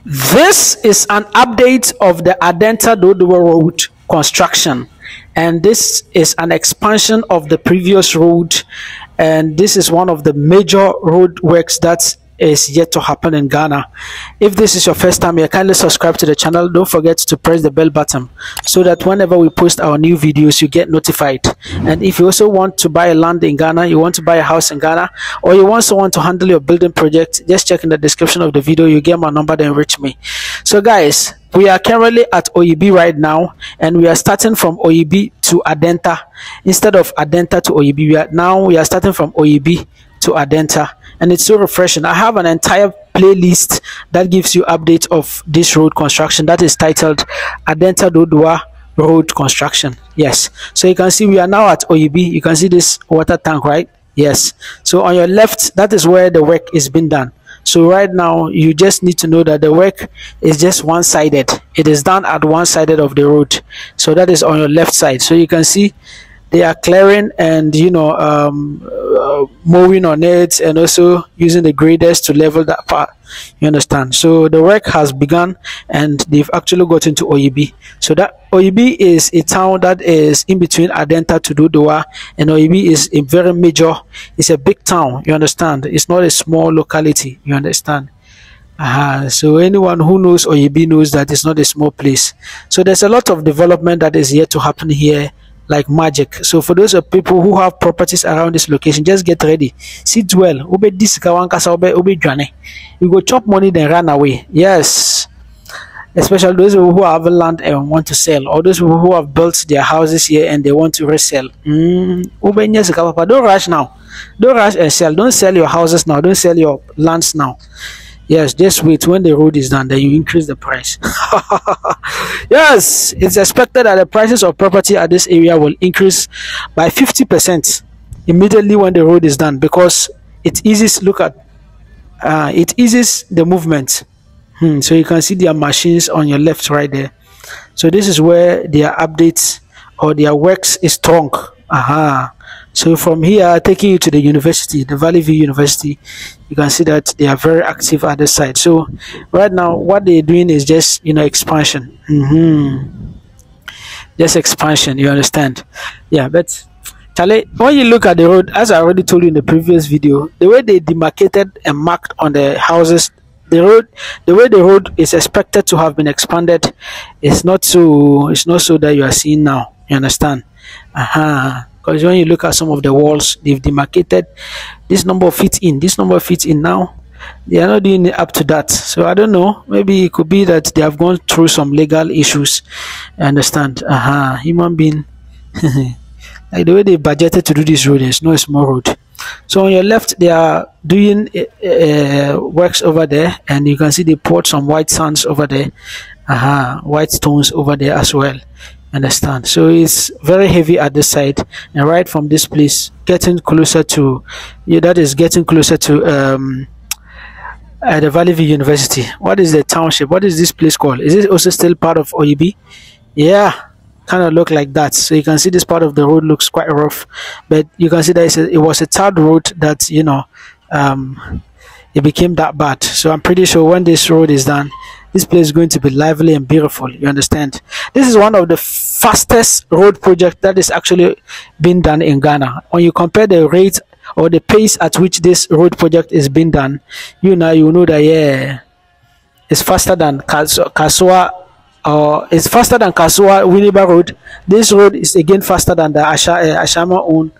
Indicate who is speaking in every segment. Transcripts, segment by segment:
Speaker 1: This is an update of the Adenta Dodowa road construction, and this is an expansion of the previous road, and this is one of the major road works that is yet to happen in Ghana. If this is your first time here, kindly subscribe to the channel. Don't forget to press the bell button so that whenever we post our new videos you get notified. And if you also want to buy a land in Ghana, you want to buy a house in Ghana, or you want someone to handle your building project, just check in the description of the video. You get my number, then reach me. So guys, we are currently at Oyibi right now, and we are starting from Oyibi to Adenta. Instead of Adenta to Oyibi, we are starting from Oyibi to Adenta, and it's so refreshing. I have an entire playlist that gives you updates of this road construction that is titled Adenta Dodowa road construction. Yes, so you can see we are now at Oyibi. You can see this water tank, right? Yes, so on your left, that is where the work is being done. So right now you just need to know that the work is just one-sided. It is done at one sided of the road, so that is on your left side. So you can see they are clearing and mowing on it, and also using the graders to level that part. You understand? So the work has begun, and they've actually got into Oyibi. So that Oyibi is a town that is in between Adenta to Dodowa, and Oyibi is a very major, it's a big town. You understand? It's not a small locality. You understand? So anyone who knows Oyibi knows that it's not a small place. So there's a lot of development that is yet to happen here, like magic. So for those of people who have properties around this location, just get ready, sit well. You go chop money then run away. Yes, especially those who have land and want to sell, or those who have built their houses here and they want to resell. Don't rush now, don't rush and sell. Don't sell your houses now, don't sell your lands now. Yes, just wait. When the road is done, then you increase the price. Yes, it's expected that the prices of property at this area will increase by 50% immediately when the road is done, because it eases, it eases the movement. So you can see their machines on your left right there. So this is where their updates or their works is strong. So from here, taking you to the university, the Valley View University, you can see that they are very active at the site. So right now, what they're doing is just, expansion. Just expansion, you understand? Yeah, but Charlie, when you look at the road, as I already told you in the previous video, the way they demarcated and marked on the houses, the way the road is expected to have been expanded is not so, it's not so that you are seeing now. You understand? Because when you look at some of the walls, they've demarcated this number of feet in, this number of feet in. Now they are not doing it up to that. So I don't know, maybe it could be that they have gone through some legal issues. I understand? Human being. Like the way they budgeted to do this road, is no small road. So on your left, they are doing works over there, and you can see they poured some white sands over there, white stones over there as well. Understand? So it's very heavy at this side, and right from this place, getting closer to, that is getting closer to the Valley View University. What is the township? What is this place called? Is it also still part of Oyibi? Yeah, kind of look like that. So you can see this part of the road looks quite rough, but you can see that it was a third road that it became that bad. So I'm pretty sure when this road is done, this place is going to be lively and beautiful. You understand? This is one of the fastest road projects that is actually being done in Ghana. When you compare the rate or the pace at which this road project is being done, you know that, yeah, it's faster than Kasoa, or it's faster than Kasoa Winneba Road. This road is again faster than the Ashaiman own,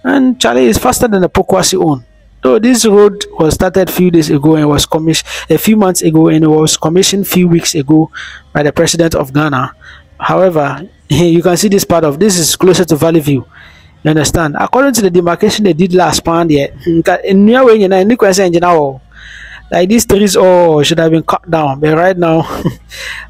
Speaker 1: and Charlie is faster than the Pokwasi own. So this road was started a few days ago and was commissioned a few months ago, and it was commissioned a few weeks ago by the president of Ghana. However, you can see this part of this is closer to Valley View. You understand? According to the demarcation they did last month, like these trees all should have been cut down, but right now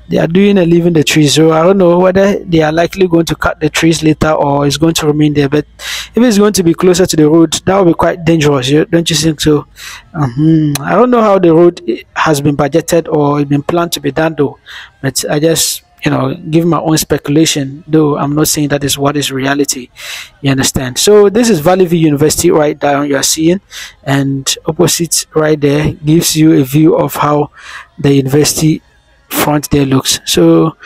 Speaker 1: they are doing and leaving the trees. So I don't know whether they are likely going to cut the trees later or it's going to remain there. But if it's going to be closer to the road, that will be quite dangerous, don't you think so? I don't know how the road has been budgeted or been planned to be done though, but I just give my own speculation, though I'm not saying that is what is reality. You understand? So this is Valley View University right down you are seeing, and opposite right there gives you a view of how the university front there looks. So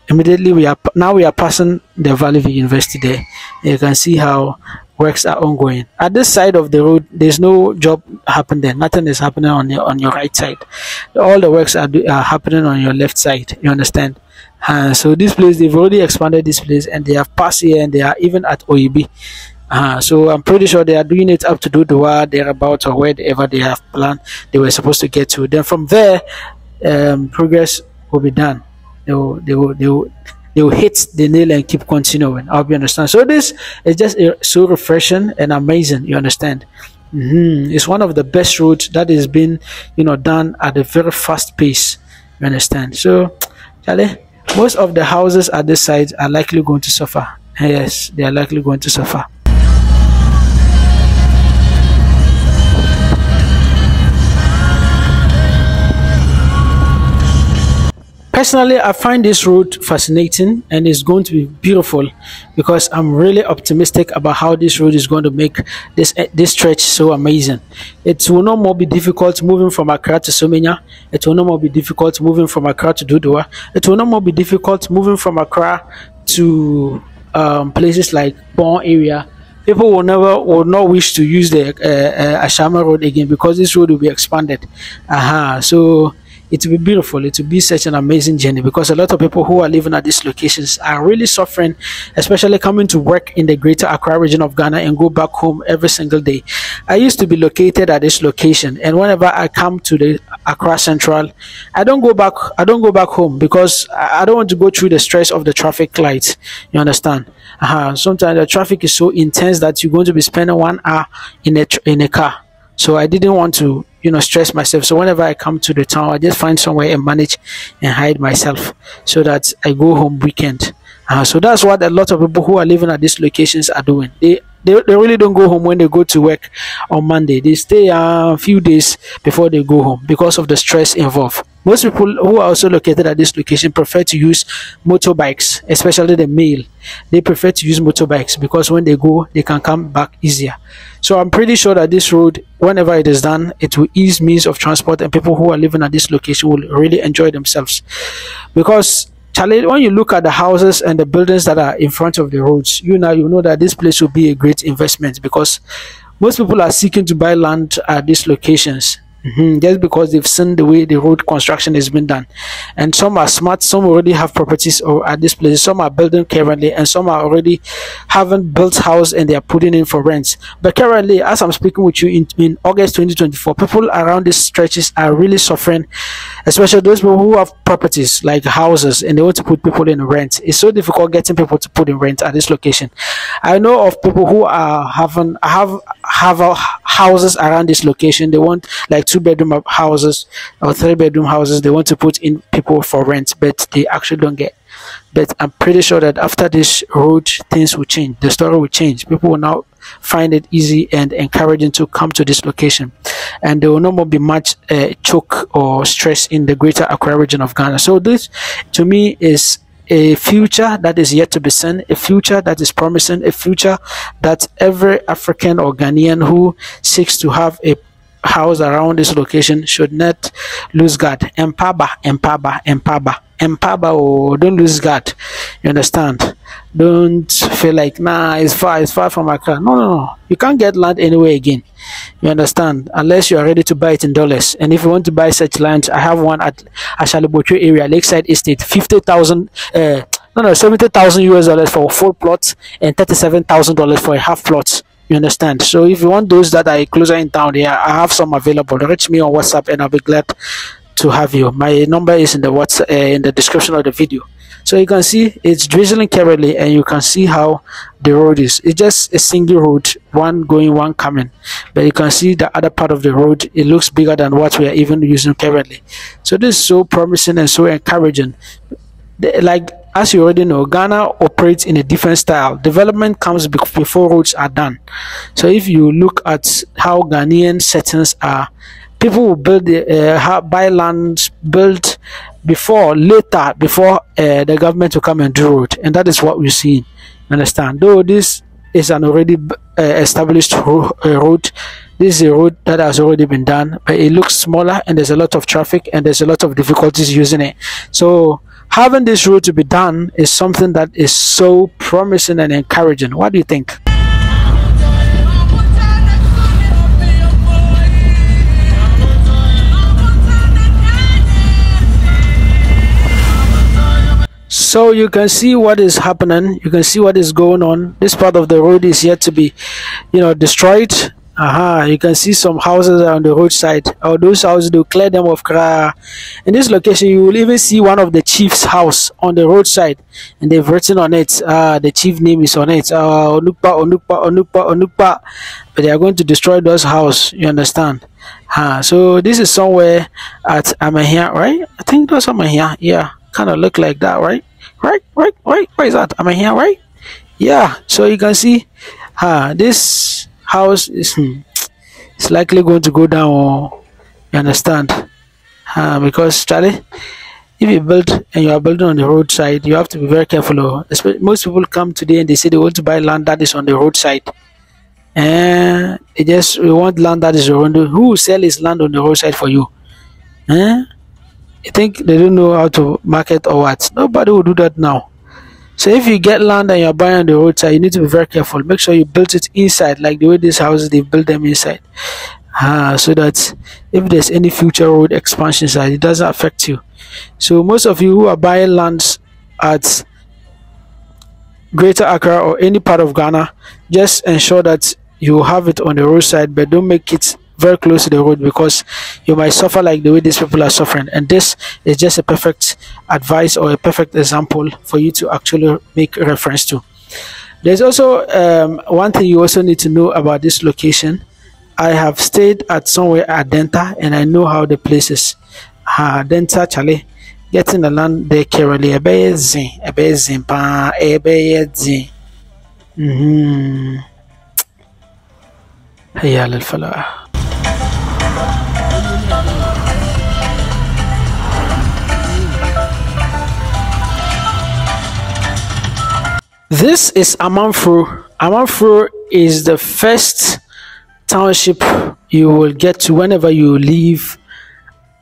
Speaker 1: immediately we are passing the Valley View University there. You can see how works are ongoing. At this side of the road, there's no job happening there. Nothing is happening on your right side. All the works are happening on your left side. You understand? So this place, they've already expanded this place, and they have passed here, and they are even at Oyibi. So I'm pretty sure they are doing it up to Dodowa, thereabouts, or wherever they have planned they were supposed to get to. Then from there, progress will be done. They will hit the nail and keep continuing. I hope you understand. So this is just so refreshing and amazing. You understand? It's one of the best roads that is being done at a very fast pace. You understand? So, Charlie, most of the houses at this side are likely going to suffer. Yes, they are likely going to suffer. Personally, I find this road fascinating, and it's going to be beautiful because I'm really optimistic about how this road is going to make this stretch so amazing. It will no more be difficult moving from Accra to Somanya. It will no more be difficult moving from Accra to Dodowa. It will no more be difficult moving from Accra to places like Bon area. People will not wish to use the Ashaiman road again because this road will be expanded. So it will be beautiful. It will be such an amazing journey because a lot of people who are living at these locations are really suffering, especially coming to work in the greater Accra region of Ghana and go back home every single day. I used to be located at this location, and whenever I come to the Accra Central, I don't go back home because I don't want to go through the stress of the traffic lights. You understand? Sometimes the traffic is so intense that you're going to be spending 1 hour in a car. So I didn't want to stress myself. So whenever I come to the town, I just find somewhere and manage and hide myself so that I go home weekend. So that's what a lot of people who are living at these locations are doing. They really don't go home when they go to work on Monday. They stay a few days before they go home because of the stress involved. Most people who are also located at this location prefer to use motorbikes, especially the male. They prefer to use motorbikes because when they go, they can come back easier. So I'm pretty sure that this road, whenever it is done, it will ease means of transport, and people who are living at this location will really enjoy themselves. Because Charlie, when you look at the houses and the buildings that are in front of the roads, you know that this place will be a great investment because most people are seeking to buy land at these locations. Just because they've seen the way the road construction has been done, and some are smart, some already have properties or at this place, some are building currently, and some are already haven't built house and they are putting in for rent. But currently, as I'm speaking with you in August 2024, people around these stretches are really suffering, especially those people who have properties like houses and they want to put people in rent. It's so difficult getting people to put in rent at this location. I know of people who are have houses around this location. They want like 2-bedroom houses or 3-bedroom houses. They want to put in people for rent, but they actually don't get. But I'm pretty sure that after this road, things will change. The story will change. People will now find it easy and encouraging to come to this location, and there will no more be much choke or stress in the greater Accra region of Ghana. So this, to me, is a future that is yet to be seen, a future that is promising, a future that every African or Ghanaian who seeks to have a house around this location should not lose guard. Empaba. Oh, don't lose guard. You understand? Don't feel like it's far from Accra. No. You can't get land anywhere again. You understand? Unless you are ready to buy it in dollars. And if you want to buy such land, I have one at Ashaiman area, Lakeside Estate, $70,000 for a full plot and $37,000 for a half plot. You understand? So if you want those that are closer in town, I have some available. Reach me on WhatsApp and I'll be glad to have you. My number is in the WhatsApp in the description of the video. So you can see it's drizzling currently, and you can see how the road is. It's just a single road, one going, one coming. But you can see the other part of the road, it looks bigger than what we are even using currently. So this is so promising and so encouraging. Like, as you already know, Ghana operates in a different style. Development comes before roads are done. So if you look at how Ghanaian settings are, people will build, buy land, build before the government will come and do road, and that is what we're seeing. Understand? Though this is an already established road, this is a road that has already been done, but it looks smaller and there's a lot of traffic and there's a lot of difficulties using it. So having this road to be done is something that is so promising and encouraging. What do you think? So you can see what is happening, you can see what is going on. This part of the road is yet to be, destroyed. You can see some houses on the roadside. Oh, those houses, they'll clear them off. In this location, you will even see one of the chief's house on the roadside, and they've written on it, the chief name is on it, Onukpa, Onukpa, Onukpa, Onukpa. But they are going to destroy those houses, you understand? So this is somewhere at Amahia, right? I think that's Amahia. Yeah, kind of look like that, right? Right. Where is that? Amahia, right? Yeah. So you can see, this house is it's likely going to go down. You understand? Because Charlie, if you build and you are building on the roadside, you have to be very careful. Most people come today and they say they want to buy land that is on the roadside, and we want land that is around. Who will sell his land on the roadside for you? You think they don't know how to market or what? Nobody will do that now. So if you get land and you're buying on the roadside, you need to be very careful. Make sure you build it inside, like the way these houses, they build them inside, so that if there's any future road expansions, it doesn't affect you. So most of you who are buying lands at Greater Accra or any part of Ghana, just ensure that you have it on the roadside, but don't make it very close to the road, because you might suffer like the way these people are suffering. And this is just a perfect advice or a perfect example for you to actually make reference to. There's also one thing you also need to know about this location. I have stayed at somewhere Adenta, and I know how the place is. Adenta, Charlie, getting the land there carefully, amazing. هيا للفلاح. This is Amanfro. Amanfro is the first township you will get to whenever you leave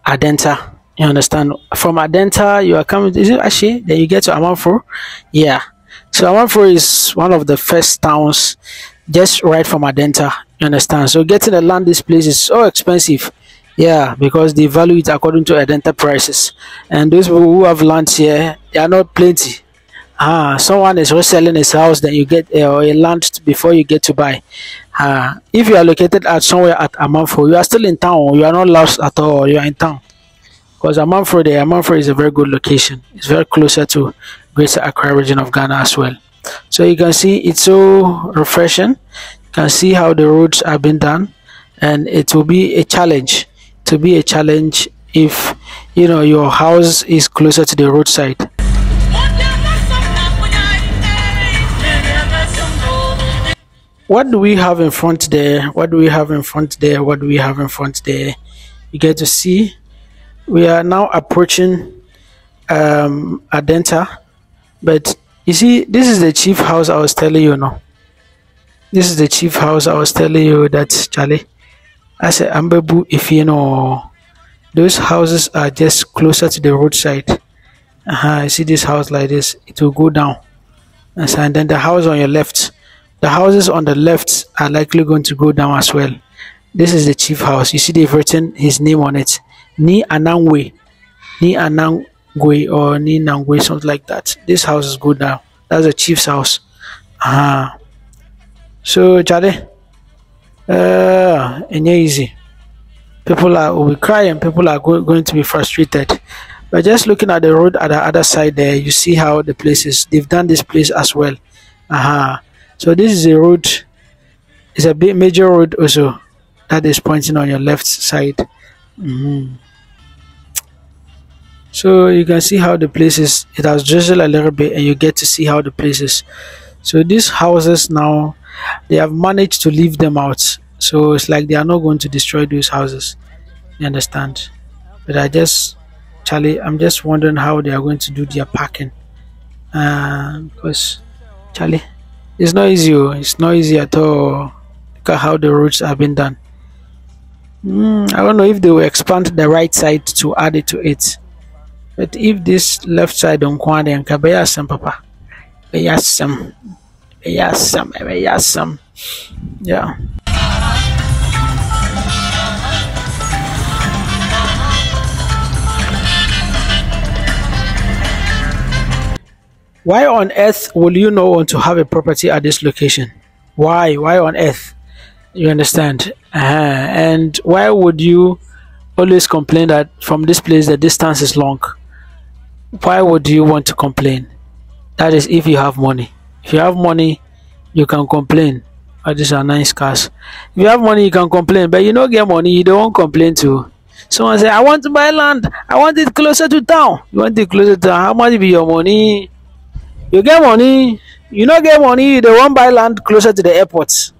Speaker 1: Adenta. You understand? From Adenta, you are coming. Is it Ashe? Then you get to Amanfro. Yeah. So Amanfro is one of the first towns just right from Adenta. You understand? So getting the land this place is so expensive. Yeah, because they value it according to Adenta prices. And those people who have land here, they are not plenty. Someone is reselling his house, then you get a land before you get to buy. If you are located at somewhere at Amanfro, you are still in town. You are not lost at all. You are in town. Because Amanfro is a very good location. It's very closer to Greater Accra region of Ghana as well. So you can see it's so refreshing. You can see how the roads have been done, and it will be a challenge. To be a challenge if your house is closer to the roadside. What do we have in front there? What do we have in front there? What do we have in front there? You get to see we are now approaching Adenta, but you see, this is the chief house I was telling you now. This is the chief house I was telling you that, Charlie. I said, Ambebu, if you know, those houses are just closer to the roadside. You see this house like this, it will go down. And then the house on your left, the houses on the left are likely going to go down as well. This is the chief house. You see they've written his name on it. Ni Anangwe. Ni Anangwe or Ni Nangwe, something like that. This house is good now. That's the chief's house. So Charlie, and easy. People will be crying. People are going to be frustrated. But just looking at the road at the other side there, you see how the place is. They've done this place as well. So this is a road. It's a big major road also that is pointing on your left side. So you can see how the place is. It has drizzled a little bit, and you get to see how the place is. So these houses now, they have managed to leave them out. So it's like they are not going to destroy those houses. You understand? But I just Charlie, I'm just wondering how they are going to do their parking. Because Charlie, it's not easy. It's not easy at all. Look at how the roads have been done. I don't know if they will expand the right side to add it to it. But if this left side don't quite, then kabaya some papa. Yes, some. Yeah. Why on earth will you not want to have a property at this location? Why? Why on earth? You understand? And why would you always complain that from this place the distance is long? Why would you want to complain? That is if you have money. If you have money, you can complain. Oh, these are nice cars. If you have money, you can complain. But you don't get money, you don't complain too. Someone say, I want to buy land. I want it closer to town. You want it closer to town. How much be your money? You get money. You don't get money, you don't want to buy land closer to the airports.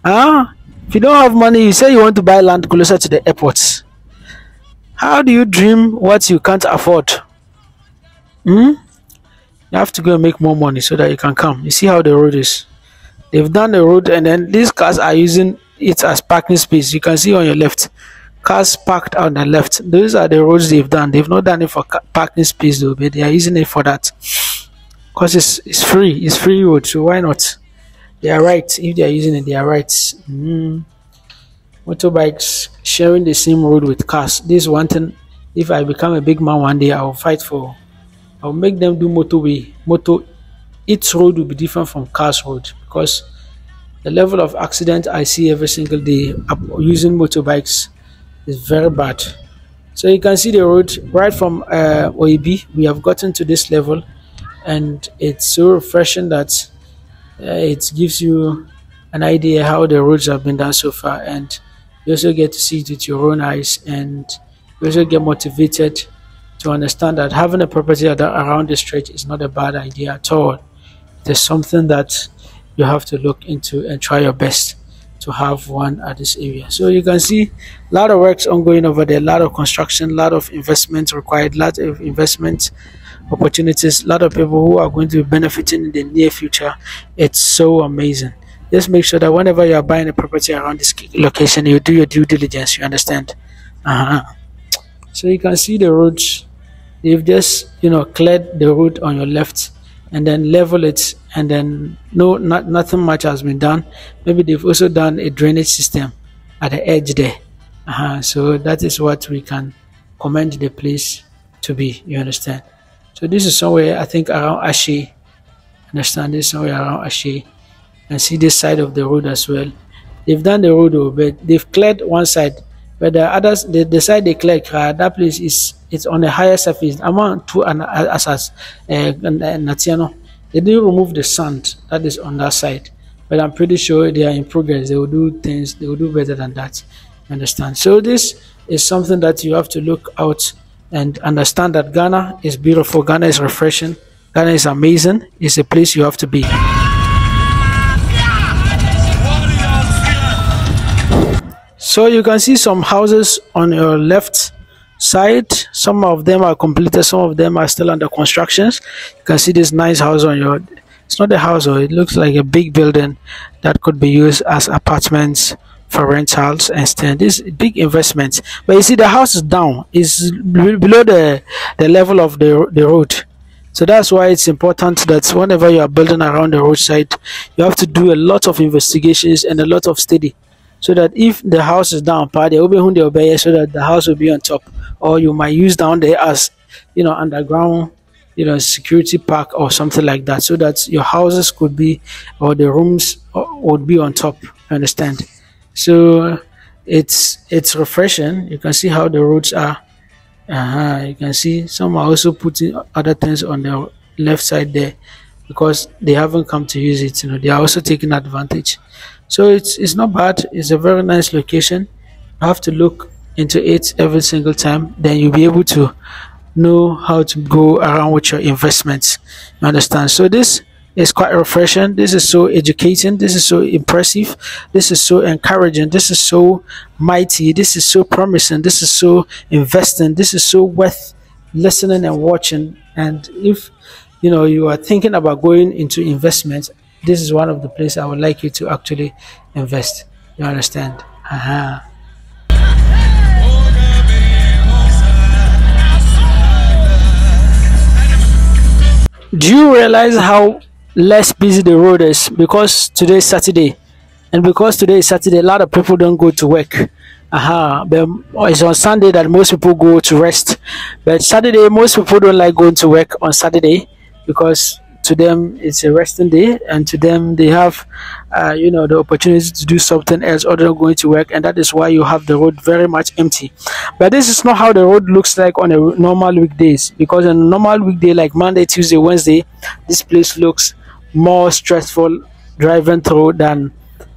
Speaker 1: Huh? If you don't have money, you say you want to buy land closer to the airports. How do you dream what you can't afford? You have to go and make more money so that you can come. You see how the road is. They've done the road and then these cars are using it as parking space. You can see on your left. Cars parked on the left. Those are the roads they've done. They've not done it for parking space though, but they are using it for that. Because it's free. It's free road, so why not? They are right. If they are using it, they are right. Motorbikes sharing the same road with cars. This is one thing. If I become a big man one day, I will fight for. I will make them do motorway. Its road will be different from cars road because the level of accident I see every single day using motorbikes is very bad. So you can see the road right from Oyibi. We have gotten to this level, and it's so refreshing that it gives you an idea how the roads have been done so far, and you also get to see it with your own eyes, and you also get motivated to understand that having a property around the stretch is not a bad idea at all. It is something that you have to look into and try your best to have one at this area. So you can see a lot of works ongoing over there, a lot of construction, a lot of investment required, a lot of investment opportunities, a lot of people who are going to be benefiting in the near future. It's so amazing. Just make sure that whenever you are buying a property around this location, you do your due diligence. You understand? So you can see the roads. They've just cleared the road on your left and then level it, and then nothing much has been done. Maybe they've also done a drainage system at the edge there. So that is what we can commend the place to be. You understand? So this is somewhere I think around Ashaiman. Understand, this somewhere around Ashaiman, and see this side of the road as well. They've done the road over, but they've cleared one side, but the others, the side they cleared, that place it's on a higher surface. Among two and asas, Natiano, they didn't remove the sand that is on that side, but I'm pretty sure they are in progress. They will do things. They will do better than that. Understand? So this is something that you have to look out and understand that Ghana is beautiful. Ghana is refreshing. Ghana is amazing. It's a place you have to be. So you can see some houses on your left side. Some of them are completed. Some of them are still under constructions. You can see this nice house on your. It's not a house, or it looks like a big building that could be used as apartments for rentals and stuff. This big investments, but you see the house is down, is below the level of the road. So that's why it's important that whenever you are building around the roadside, you have to do a lot of investigations and a lot of study, so that if the house is down, so that the house will be on top, or you might use down there as underground security park or something like that, so that your houses could be, or the rooms would be on top. Understand? So it's refreshing. You can see how the roads are. You can see some are also putting other things on the left side there because they haven't come to use it. They are also taking advantage. So it's not bad. It's a very nice location. You have to look into it every single time. Then you'll be able to know how to go around with your investments. You understand? So this is quite refreshing. This is so educating. This is so impressive. This is so encouraging. This is so mighty. This is so promising. This is so investing. This is so worth listening and watching. And if you are thinking about going into investment, this is one of the places I would like you to actually invest. You understand? Do you realize how less busy the road is because today is Saturday? And because today is Saturday, a lot of people don't go to work. But it's on Sunday that most people go to rest. But Saturday, most people don't like going to work on Saturday because to them it's a resting day, and to them they have the opportunity to do something else other than going to work, and that is why you have the road very much empty. But this is not how the road looks like on a normal weekdays, because on a normal weekday like Monday, Tuesday, Wednesday, this place looks more stressful driving through than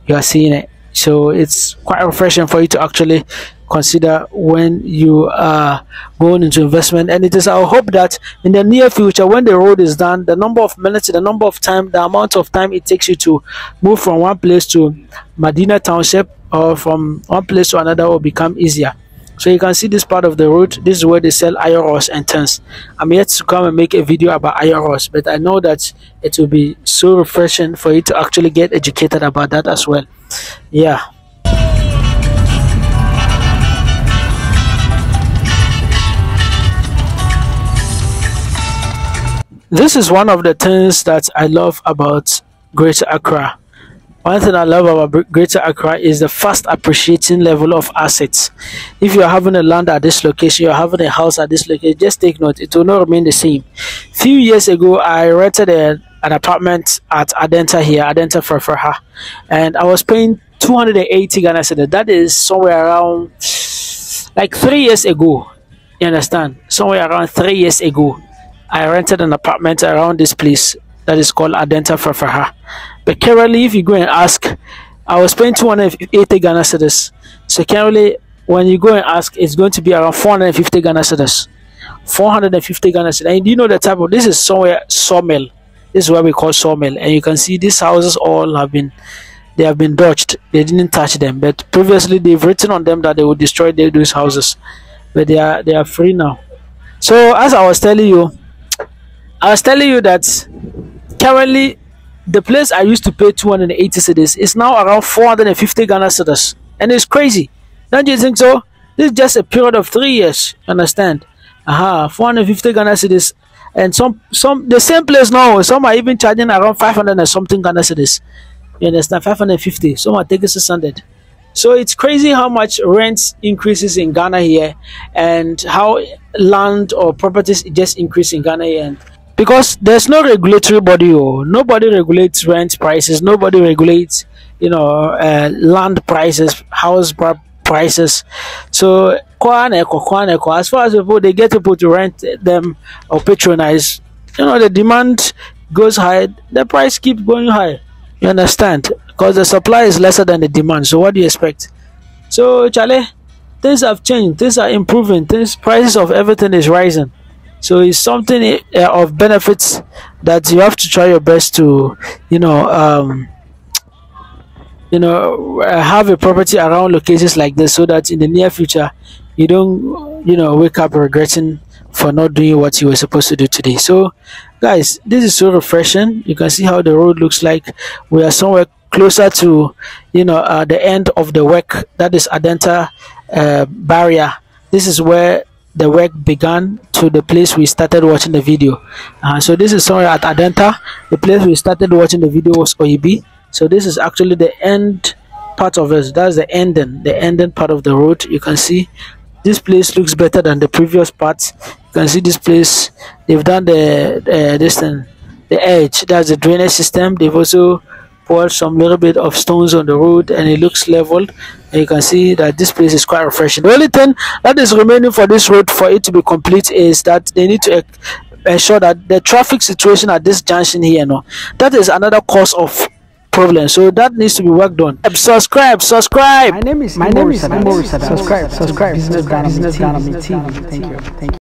Speaker 1: you are seeing it. So it's quite refreshing for you to actually consider when you are going into investment. And it is our hope that in the near future, when the road is done, the number of minutes, the number of time, the amount of time it takes you to move from one place to Madina township or from one place to another will become easier. So you can see this part of the road. This is where they sell iron rods and tons. I'm yet to come and make a video about iron rods, but I know that it will be so refreshing for you to actually get educated about that as well. Yeah. This is one of the things that I love about Greater Accra. One thing I love about Greater Accra is the fast appreciating level of assets. If you're having a land at this location, you're having a house at this location, just take note, it will not remain the same. Few years ago, I rented an apartment at Adenta here, Adenta Dodowa, and I was paying 280 Ghana cedis. That is somewhere around like 3 years ago. You understand? Somewhere around 3 years ago, I rented an apartment around this place that is called Adenta Dodowa. But currently, if you go and ask, I was paying 280 Ghana cedis. So currently, when you go and ask, it's going to be around 450 Ghana cedis. 450 Ghana cedis. And you know the type of, this is somewhere sawmill. This is what we call sawmill. And you can see these houses all have been dodged. They didn't touch them. But previously, they've written on them that they would destroy those houses. But they are free now. So as I was telling you that currently, the place I used to pay 280 cedis is now around 450 Ghana cedis, and it's crazy. Don't you think so? This is just a period of 3 years. Understand? 450 Ghana cedis, and some the same place now. Some are even charging around 500 and something Ghana cedis. You understand? 550. Some are taking 600. So it's crazy how much rent increases in Ghana here, and how land or properties just increase in Ghana here. And because there's no regulatory body, nobody regulates rent prices, nobody regulates land prices, house prices. So as far as people, they get people to rent them or patronize, the demand goes high, the price keeps going high. You understand? Because the supply is lesser than the demand. So what do you expect? So Charlie, things have changed, things are improving, prices of everything is rising. So it's something of benefits that you have to try your best to, have a property around locations like this, so that in the near future you don't, wake up regretting for not doing what you were supposed to do today. So, guys, this is so refreshing. You can see how the road looks like. We are somewhere closer to, the end of the work. That is Adenta barrier. This is where the work began to the place we started watching the video. So this is somewhere at Adenta. The place we started watching the video was Oyibi. So this is actually the end part of it. That's the ending part of the road. You can see this place looks better than the previous parts. You can see this place, they've done the edge. That's the drainage system. They've also poured some little bit of stones on the road, and it looks leveled. And you can see that this place is quite refreshing. The only thing that is remaining for this road for it to be complete is that they need to ensure that the traffic situation at this junction here, that is another cause of problem. So that needs to be worked on. Subscribe. My name is Imoru Sadat. Subscribe. Business Dynamic TV. Thank you.